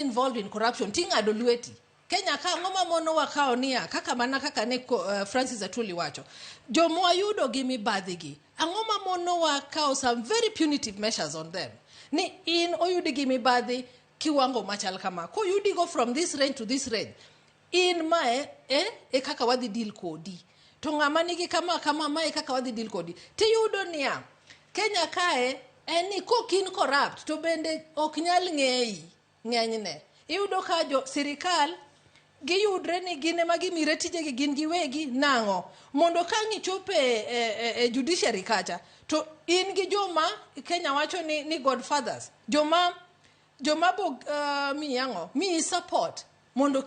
involved in corruption ting'ado lweti. Kenya ka ng'oma mono wakao niya kaka mana kaka ne Francis Atuli wacho jomo ayudo gi mibadhi gi ang'oma mono wakao some very punitive measures on them ni in oyudi gi mibadhi kiwango machal kama ko yudi go from this range to this range in mae e kaka wadhi deal kodi to ng'ama nigi kama mae kaka wadhi deal kodi tiyudo niya Kenya kae eni kokin corrupt to bende ok nyal ng'enyne iyudo ka jo sirikal giyudre ni gine magi mire tije gi gin giwegi nango mondo ka ngichope judiciary kacha to in gi joma Kenya wacho ni godfathers joma bo mi support mondo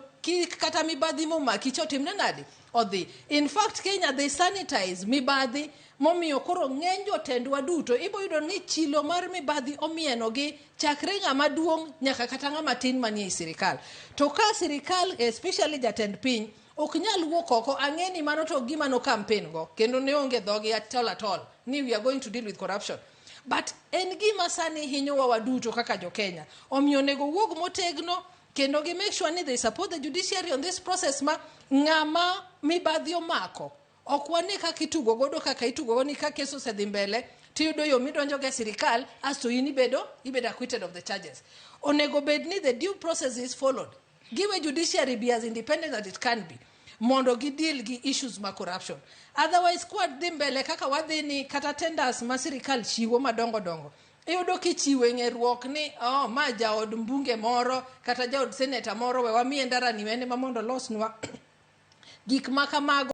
kata mibadhi momaki chotimne nadi odhi. In fact Kenya they sanitize mibadhi momiyo koro ng'eny jotendwa duto ibo yudo ni chilo mar mibadhi omieno gi chakre ng'ama duong' nyaka kata ng'ama tin manie sirikal to ka sirikal especially jatend piny ok nyal wuok oko ang'eni mano to gima no campaign go kendo ne onge dhogi at all ni we are going to deal with corruption but en gima sani hinyowa waduto kaka jo Kenya omiyo nego wuog motegno kendo gi make sure ni they support the judiciary on this process ma ng'ama mibadhi omako okwane kaka itugo godo kaka itugo ni kaka keso sedhi mbele tiyudo yo midonjo ga sirikal asto in ibedo acquitted of the charges. Onego bed ni the due process is followed. Give a judiciary be as independent as it can be mondo gi deal gi issues ma corruption. Otherwise squad dhi mbele kaka wadhi ni kata tenders ma sirikal chiwo madongo iyudo kichiwe ng'eruok ni ma jaod mbunge moro kata jaod senator moro we wamiye ndara ni wene ma mondo losnwa gik ma kamago